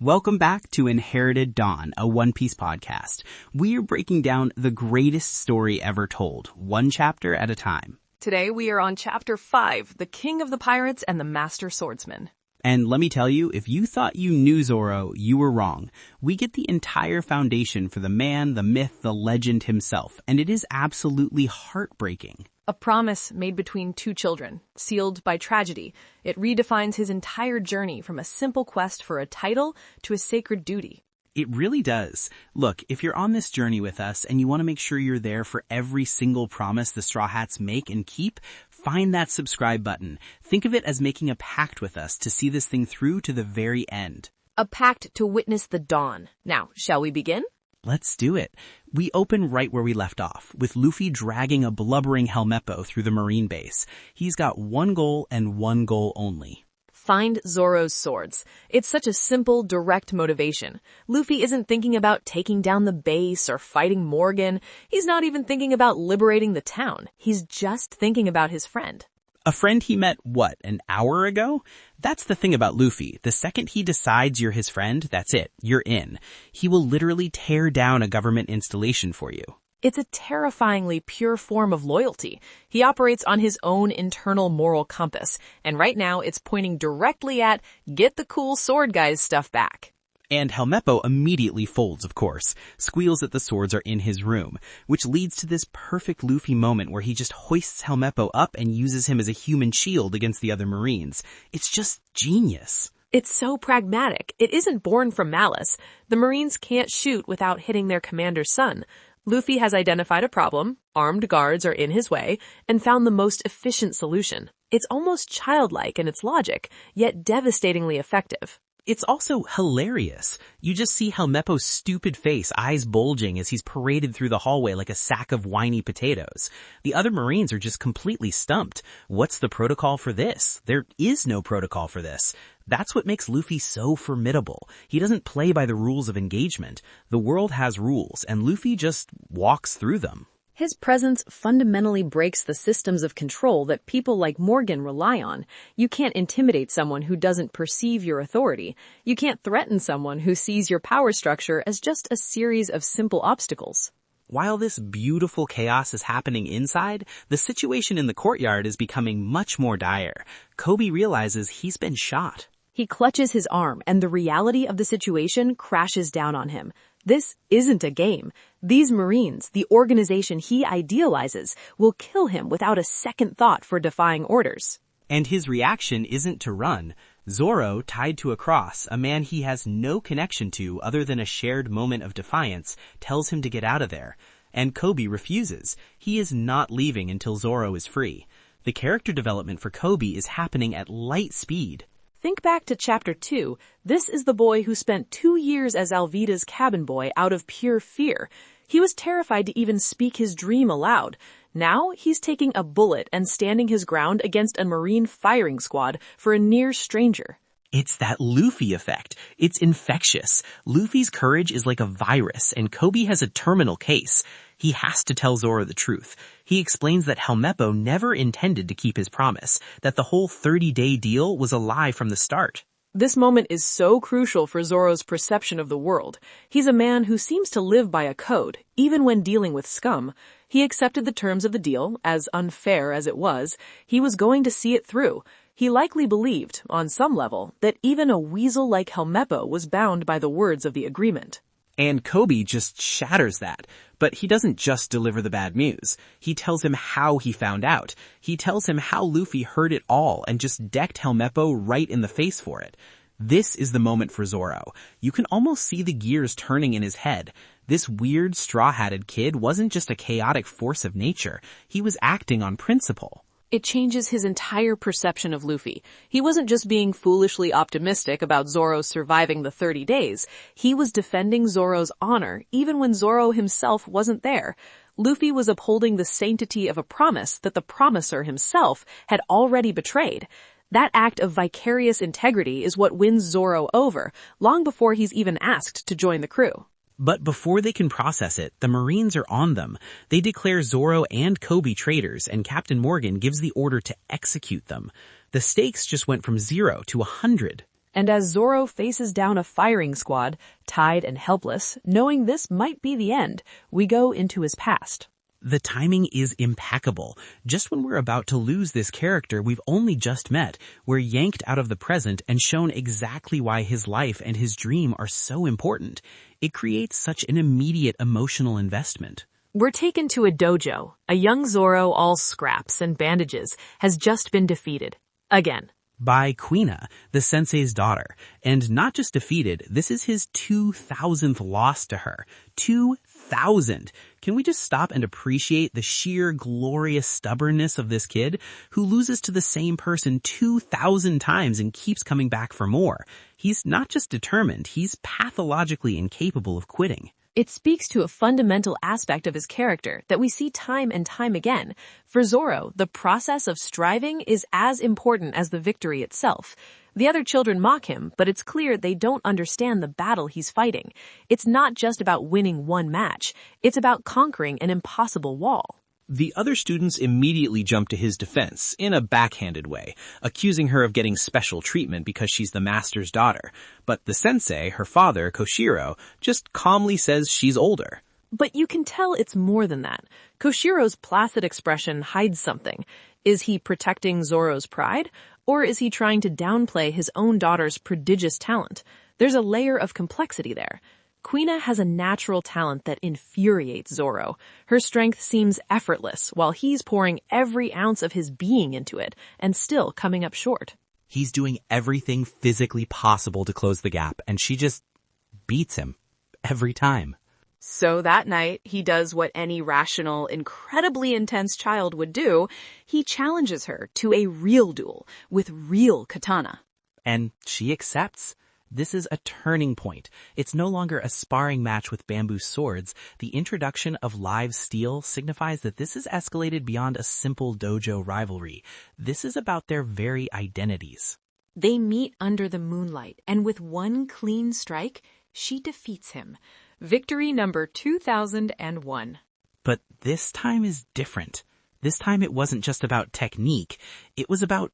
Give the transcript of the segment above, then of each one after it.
Welcome back to Inherited Dawn, a One Piece podcast. We're breaking down the greatest story ever told, one chapter at a time. Today we are on Chapter 5, The King of the Pirates and the Master Swordsman. And let me tell you, if you thought you knew Zoro, you were wrong. We get the entire foundation for the man, the myth, the legend himself, and it is absolutely heartbreaking. A promise made between two children, sealed by tragedy. It redefines his entire journey from a simple quest for a title to a sacred duty. It really does. Look, if you're on this journey with us and you want to make sure you're there for every single promise the Straw Hats make and keep, find that subscribe button. Think of it as making a pact with us to see this thing through to the very end. A pact to witness the dawn. Now, shall we begin? Let's do it. We open right where we left off, with Luffy dragging a blubbering Helmeppo through the marine base. He's got one goal and one goal only. Find Zoro's swords. It's such a simple, direct motivation. Luffy isn't thinking about taking down the base or fighting Morgan. He's not even thinking about liberating the town. He's just thinking about his friend. A friend he met, an hour ago? That's the thing about Luffy. The second he decides you're his friend, that's it. You're in. He will literally tear down a government installation for you. It's a terrifyingly pure form of loyalty. He operates on his own internal moral compass, and right now it's pointing directly at, get the cool sword guy's stuff back. And Helmeppo immediately folds, of course, squeals that the swords are in his room, which leads to this perfect Luffy moment where he just hoists Helmeppo up and uses him as a human shield against the other Marines. It's just genius. It's so pragmatic. It isn't born from malice. The Marines can't shoot without hitting their commander's son. Luffy has identified a problem, armed guards are in his way, and found the most efficient solution. It's almost childlike in its logic, yet devastatingly effective. It's also hilarious. You just see Helmeppo's stupid face, eyes bulging as he's paraded through the hallway like a sack of whiny potatoes. The other Marines are just completely stumped. What's the protocol for this? There is no protocol for this. That's what makes Luffy so formidable. He doesn't play by the rules of engagement. The world has rules, and Luffy just walks through them. His presence fundamentally breaks the systems of control that people like Morgan rely on. You can't intimidate someone who doesn't perceive your authority. You can't threaten someone who sees your power structure as just a series of simple obstacles. While this beautiful chaos is happening inside, the situation in the courtyard is becoming much more dire. Koby realizes he's been shot. He clutches his arm, and the reality of the situation crashes down on him. This isn't a game. These Marines, the organization he idealizes, will kill him without a second thought for defying orders. And his reaction isn't to run. Zoro, tied to a cross, a man he has no connection to other than a shared moment of defiance, tells him to get out of there. And Koby refuses. He is not leaving until Zoro is free. The character development for Koby is happening at light speed. Think back to Chapter 2. This is the boy who spent 2 years as Alvida's cabin boy out of pure fear. He was terrified to even speak his dream aloud. Now he's taking a bullet and standing his ground against a Marine firing squad for a near stranger. It's that Luffy effect. It's infectious. Luffy's courage is like a virus, and Koby has a terminal case. He has to tell Zoro the truth. He explains that Helmeppo never intended to keep his promise, that the whole 30-day deal was a lie from the start. This moment is so crucial for Zoro's perception of the world. He's a man who seems to live by a code, even when dealing with scum. He accepted the terms of the deal, as unfair as it was. He was going to see it through. He likely believed, on some level, that even a weasel like Helmeppo was bound by the words of the agreement. And Koby just shatters that. But he doesn't just deliver the bad news. He tells him how he found out. He tells him how Luffy heard it all and just decked Helmeppo right in the face for it. This is the moment for Zoro. You can almost see the gears turning in his head. This weird, straw-hatted kid wasn't just a chaotic force of nature. He was acting on principle. It changes his entire perception of Luffy. He wasn't just being foolishly optimistic about Zoro surviving the 30 days. He was defending Zoro's honor, even when Zoro himself wasn't there. Luffy was upholding the sanctity of a promise that the promiser himself had already betrayed. That act of vicarious integrity is what wins Zoro over, long before he's even asked to join the crew. But before they can process it, the Marines are on them. They declare Zoro and Koby traitors, and Captain Morgan gives the order to execute them. The stakes just went from 0 to 100. And as Zoro faces down a firing squad, tied and helpless, knowing this might be the end, we go into his past. The timing is impeccable. Just when we're about to lose this character we've only just met, we're yanked out of the present and shown exactly why his life and his dream are so important. It creates such an immediate emotional investment. We're taken to a dojo. A young Zoro, all scraps and bandages, has just been defeated. Again. By Kuina, the sensei's daughter. And not just defeated, this is his 2,000th loss to her. 2,000! Can we just stop and appreciate the sheer glorious stubbornness of this kid who loses to the same person 2,000 times and keeps coming back for more? He's not just determined, he's pathologically incapable of quitting. It speaks to a fundamental aspect of his character that we see time and time again. For Zoro, the process of striving is as important as the victory itself. The other children mock him, but it's clear they don't understand the battle he's fighting. It's not just about winning one match. It's about conquering an impossible wall. The other students immediately jump to his defense, in a backhanded way, accusing her of getting special treatment because she's the master's daughter. But the sensei, her father, Koshiro, just calmly says she's older. But you can tell it's more than that. Koshiro's placid expression hides something. Is he protecting Zoro's pride? Or is he trying to downplay his own daughter's prodigious talent? There's a layer of complexity there. Kuina has a natural talent that infuriates Zoro. Her strength seems effortless, while he's pouring every ounce of his being into it, and still coming up short. He's doing everything physically possible to close the gap, and she just beats him. Every time. So that night, he does what any rational, incredibly intense child would do. He challenges her to a real duel, with real katana. And she accepts. This is a turning point. It's no longer a sparring match with bamboo swords. The introduction of live steel signifies that this is escalated beyond a simple dojo rivalry. This is about their very identities. They meet under the moonlight, and with one clean strike, she defeats him. Victory number 2001. But this time is different. This time it wasn't just about technique. It was about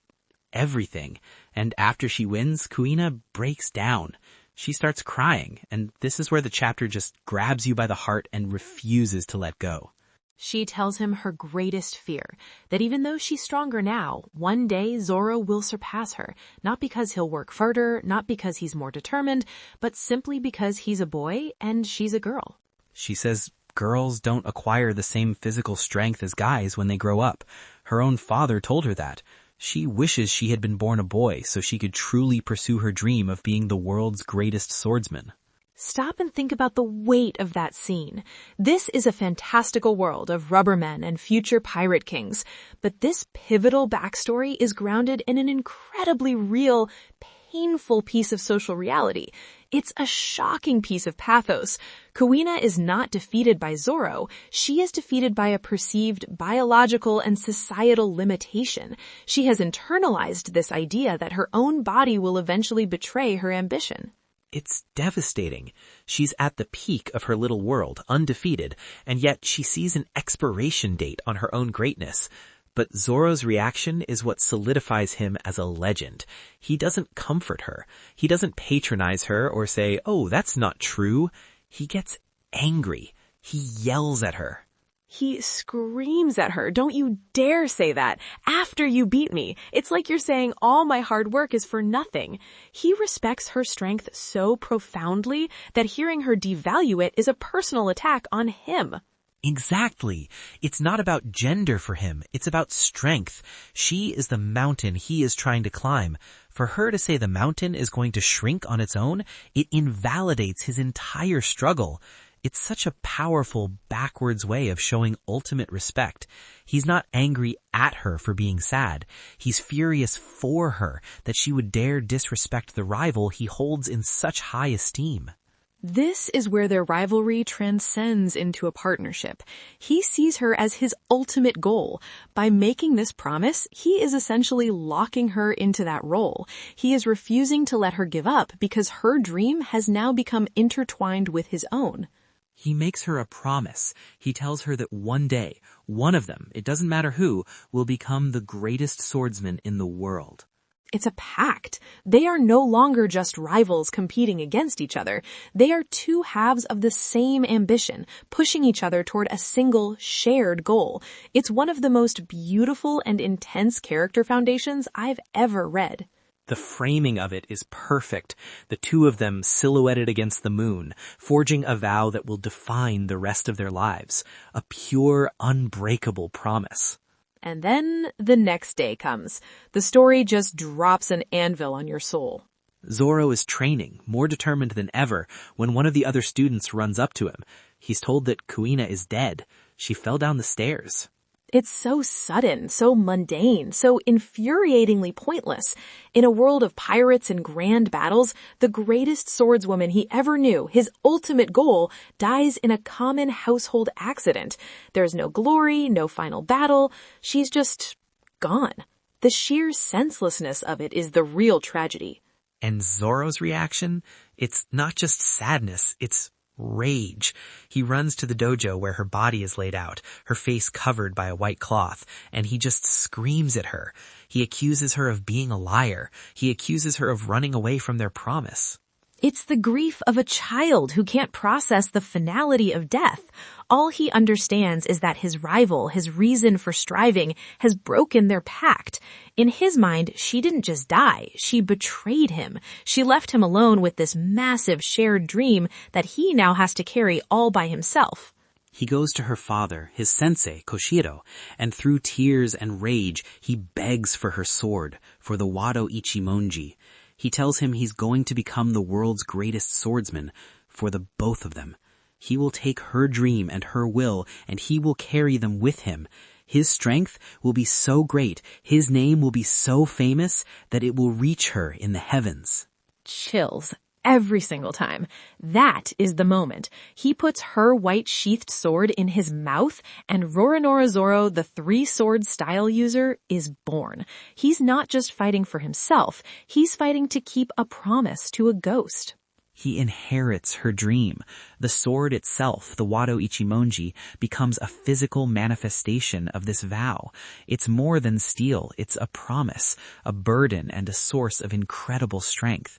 everything. And after she wins, Kuina breaks down. She starts crying, and this is where the chapter just grabs you by the heart and refuses to let go. She tells him her greatest fear, that even though she's stronger now, one day Zoro will surpass her, not because he'll work harder, not because he's more determined, but simply because he's a boy and she's a girl. She says girls don't acquire the same physical strength as guys when they grow up. Her own father told her that. She wishes she had been born a boy so she could truly pursue her dream of being the world's greatest swordsman. Stop and think about the weight of that scene. This is a fantastical world of rubbermen and future pirate kings, but this pivotal backstory is grounded in an incredibly real, painful piece of social reality. It's a shocking piece of pathos. Kuina is not defeated by Zoro. She is defeated by a perceived biological and societal limitation. She has internalized this idea that her own body will eventually betray her ambition. It's devastating. She's at the peak of her little world, undefeated, and yet she sees an expiration date on her own greatness. But Zoro's reaction is what solidifies him as a legend. He doesn't comfort her. He doesn't patronize her or say, "Oh, that's not true." He gets angry. He yells at her. He screams at her, "Don't you dare say that. After you beat me. It's like you're saying all my hard work is for nothing." He respects her strength so profoundly that hearing her devalue it is a personal attack on him. Exactly. It's not about gender for him. It's about strength. She is the mountain he is trying to climb. For her to say the mountain is going to shrink on its own, it invalidates his entire struggle. It's such a powerful, backwards way of showing ultimate respect. He's not angry at her for being sad. He's furious for her that she would dare disrespect the rival he holds in such high esteem. This is where their rivalry transcends into a partnership. He sees her as his ultimate goal. By making this promise, he is essentially locking her into that role. He is refusing to let her give up because her dream has now become intertwined with his own. He makes her a promise. He tells her that one day, one of them, it doesn't matter who, will become the greatest swordsman in the world. It's a pact. They are no longer just rivals competing against each other. They are two halves of the same ambition, pushing each other toward a single, shared goal. It's one of the most beautiful and intense character foundations I've ever read. The framing of it is perfect. The two of them silhouetted against the moon, forging a vow that will define the rest of their lives. A pure, unbreakable promise. And then the next day comes. The story just drops an anvil on your soul. Zoro is training, more determined than ever, when one of the other students runs up to him. He's told that Kuina is dead. She fell down the stairs. It's so sudden, so mundane, so infuriatingly pointless. In a world of pirates and grand battles, the greatest swordswoman he ever knew, his ultimate goal, dies in a common household accident. There's no glory, no final battle. She's just gone. The sheer senselessness of it is the real tragedy. And Zoro's reaction? It's not just sadness, it's rage. He runs to the dojo where her body is laid out, her face covered by a white cloth, and he just screams at her. He accuses her of being a liar. He accuses her of running away from their promise. It's the grief of a child who can't process the finality of death. All he understands is that his rival, his reason for striving, has broken their pact. In his mind, she didn't just die, she betrayed him. She left him alone with this massive shared dream that he now has to carry all by himself. He goes to her father, his sensei, Koshiro, and through tears and rage, he begs for her sword, for the Wado Ichimonji. He tells him he's going to become the world's greatest swordsman, for the both of them. He will take her dream and her will, and he will carry them with him. His strength will be so great, his name will be so famous, that it will reach her in the heavens. Chills. Every single time. That is the moment. He puts her white sheathed sword in his mouth, and Roronoa Zoro, the three-sword style user, is born. He's not just fighting for himself, he's fighting to keep a promise to a ghost. He inherits her dream. The sword itself, the Wado Ichimonji, becomes a physical manifestation of this vow. It's more than steel, it's a promise, a burden, and a source of incredible strength.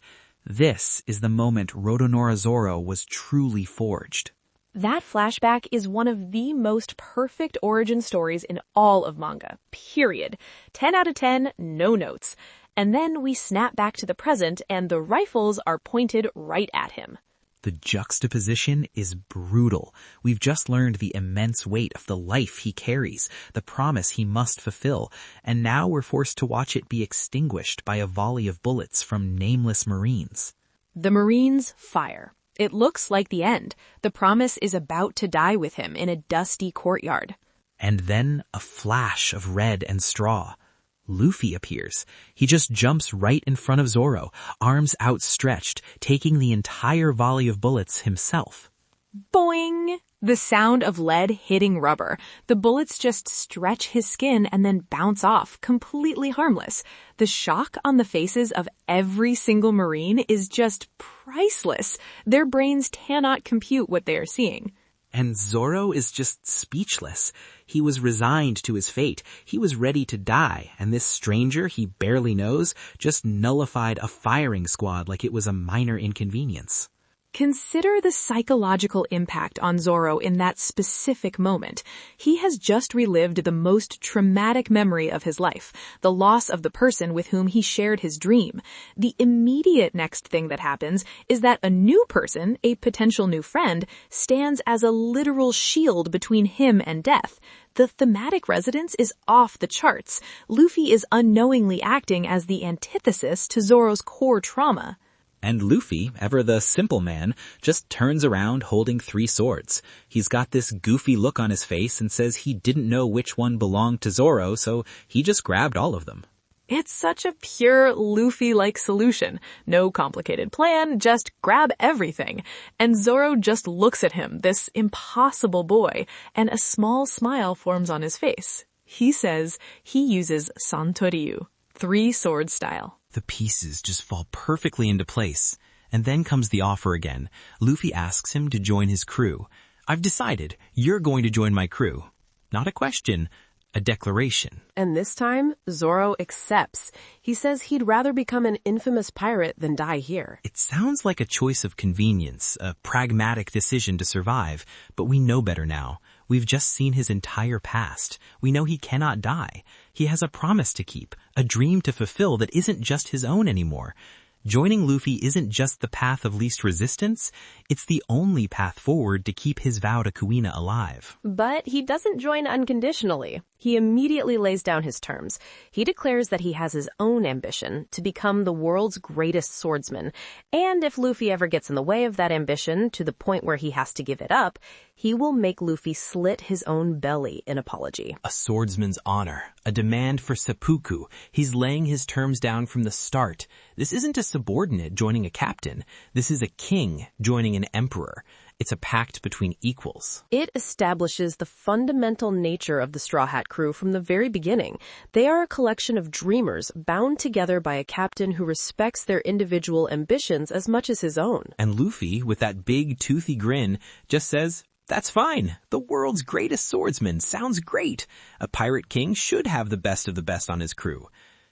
This is the moment Roronoa Zoro was truly forged. That flashback is one of the most perfect origin stories in all of manga, period. 10 out of 10, no notes. And then we snap back to the present and the rifles are pointed right at him. The juxtaposition is brutal. We've just learned the immense weight of the life he carries, the promise he must fulfill, and now we're forced to watch it be extinguished by a volley of bullets from nameless Marines. The Marines fire. It looks like the end. The promise is about to die with him in a dusty courtyard. And then a flash of red and straw. Luffy appears. He just jumps right in front of Zoro, arms outstretched, taking the entire volley of bullets himself. Boing! The sound of lead hitting rubber. The bullets just stretch his skin and then bounce off, completely harmless. The shock on the faces of every single Marine is just priceless. Their brains cannot compute what they are seeing. And Zoro is just speechless. He was resigned to his fate. He was ready to die, and this stranger he barely knows just nullified a firing squad like it was a minor inconvenience. Consider the psychological impact on Zoro in that specific moment. He has just relived the most traumatic memory of his life, the loss of the person with whom he shared his dream. The immediate next thing that happens is that a new person, a potential new friend, stands as a literal shield between him and death. The thematic resonance is off the charts. Luffy is unknowingly acting as the antithesis to Zoro's core trauma. And Luffy, ever the simple man, just turns around holding 3 swords. He's got this goofy look on his face and says he didn't know which one belonged to Zoro, so he just grabbed all of them. It's such a pure Luffy-like solution. No complicated plan, just grab everything. And Zoro just looks at him, this impossible boy, and a small smile forms on his face. He says he uses Santoryu, 3-sword style. The pieces just fall perfectly into place. And then comes the offer again. Luffy asks him to join his crew. I've decided you're going to join my crew. Not a question, a declaration. And this time, Zoro accepts. He says he'd rather become an infamous pirate than die here. It sounds like a choice of convenience, a pragmatic decision to survive, but we know better now. We've just seen his entire past. We know he cannot die. He has a promise to keep, a dream to fulfill that isn't just his own anymore. Joining Luffy isn't just the path of least resistance, it's the only path forward to keep his vow to Kuina alive. But he doesn't join unconditionally. He immediately lays down his terms. He declares that he has his own ambition to become the world's greatest swordsman. And if Luffy ever gets in the way of that ambition to the point where he has to give it up, he will make Luffy slit his own belly in apology. A swordsman's honor, a demand for seppuku. He's laying his terms down from the start. This isn't a subordinate joining a captain. This is a king joining an emperor. It's a pact between equals. It establishes the fundamental nature of the Straw Hat crew from the very beginning. They are a collection of dreamers bound together by a captain who respects their individual ambitions as much as his own. And Luffy, with that big toothy grin, just says, "That's fine. The world's greatest swordsman sounds great. A pirate king should have the best of the best on his crew."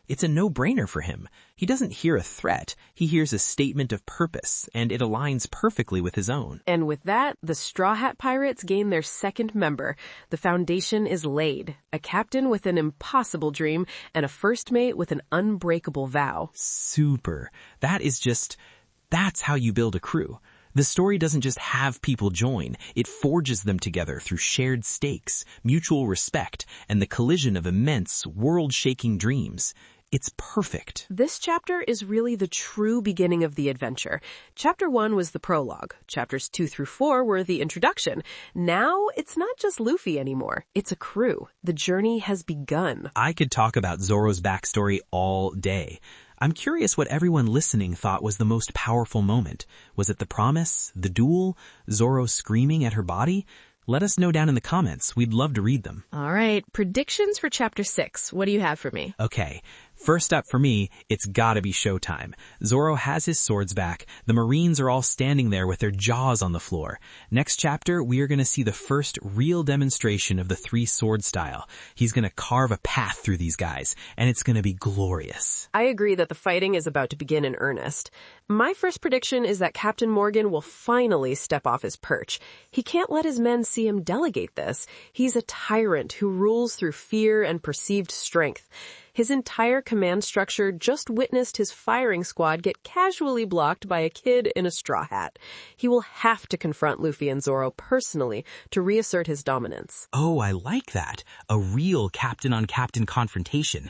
It's a no-brainer for him. He doesn't hear a threat. He hears a statement of purpose, and it aligns perfectly with his own. And with that, the Straw Hat Pirates gain their second member. The foundation is laid. A captain with an impossible dream, and a first mate with an unbreakable vow. Super. That's how you build a crew. The story doesn't just have people join, it forges them together through shared stakes, mutual respect, and the collision of immense, world-shaking dreams. It's perfect. This chapter is really the true beginning of the adventure. Chapter 1 was the prologue. Chapters 2 through 4 were the introduction. Now, it's not just Luffy anymore. It's a crew. The journey has begun. I could talk about Zoro's backstory all day. I'm curious what everyone listening thought was the most powerful moment. Was it the promise, the duel, Zoro screaming at her body? Let us know down in the comments. We'd love to read them. All right, predictions for Chapter 6. What do you have for me? Okay, first up for me, it's gotta be showtime. Zoro has his swords back. The Marines are all standing there with their jaws on the floor. Next chapter, we are gonna see the first real demonstration of the three sword style. He's gonna carve a path through these guys, and it's gonna be glorious. I agree that the fighting is about to begin in earnest. My first prediction is that Captain Morgan will finally step off his perch. He can't let his men see him delegate this. He's a tyrant who rules through fear and perceived strength. His entire command structure just witnessed his firing squad get casually blocked by a kid in a straw hat. He will have to confront Luffy and Zoro personally to reassert his dominance. Oh, I like that. A real captain-on-captain confrontation.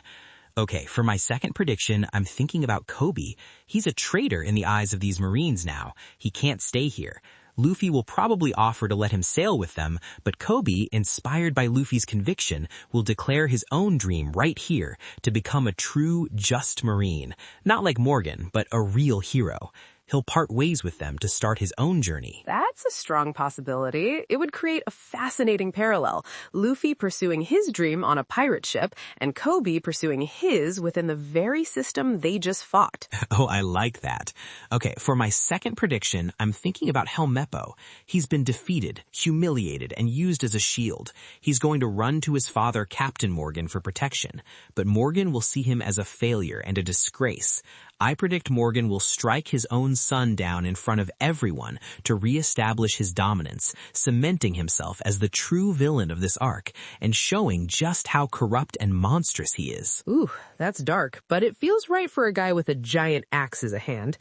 Okay, for my second prediction, I'm thinking about Koby. He's a traitor in the eyes of these Marines now. He can't stay here. Luffy will probably offer to let him sail with them, but Koby, inspired by Luffy's conviction, will declare his own dream right here to become a true, just Marine. Not like Morgan, but a real hero. He'll part ways with them to start his own journey. That's a strong possibility. It would create a fascinating parallel. Luffy pursuing his dream on a pirate ship, and Koby pursuing his within the very system they just fought. Oh, I like that. Okay, for my second prediction, I'm thinking about Helmeppo. He's been defeated, humiliated, and used as a shield. He's going to run to his father, Captain Morgan, for protection. But Morgan will see him as a failure and a disgrace. I predict Morgan will strike his own son down in front of everyone to reestablish his dominance, cementing himself as the true villain of this arc, and showing just how corrupt and monstrous he is. Ooh, that's dark, but it feels right for a guy with a giant axe as a hand.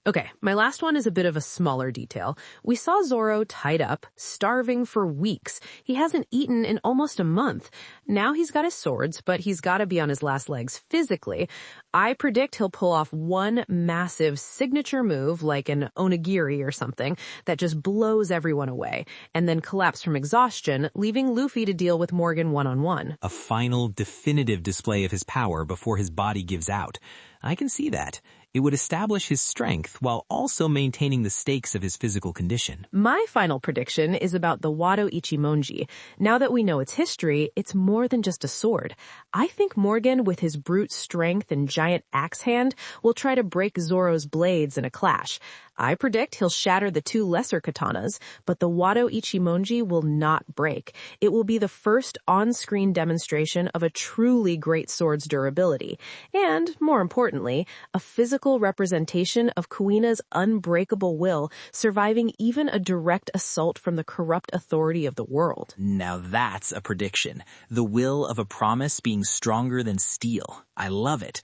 Okay, my last one is a bit of a smaller detail. We saw Zoro tied up, starving for weeks. He hasn't eaten in almost a month. Now he's got his swords, but he's got to be on his last legs physically. I predict he'll pull off one massive signature move, like an onigiri or something, that just blows everyone away, and then collapse from exhaustion, leaving Luffy to deal with Morgan one-on-one. A final, definitive display of his power before his body gives out. I can see that. It would establish his strength while also maintaining the stakes of his physical condition. My final prediction is about the Wado Ichimonji. Now that we know its history, it's more than just a sword. I think Morgan, with his brute strength and giant axe hand, will try to break Zoro's blades in a clash. I predict he'll shatter the 2 lesser katanas, but the Wado Ichimonji will not break. It will be the first on-screen demonstration of a truly great sword's durability, and, more importantly, a physical representation of Kuina's unbreakable will, surviving even a direct assault from the corrupt authority of the world. Now that's a prediction. The will of a promise being stronger than steel. I love it.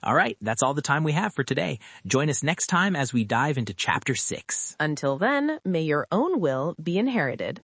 All right, that's all the time we have for today. Join us next time as we dive into Chapter 6. Until then, may your own will be inherited.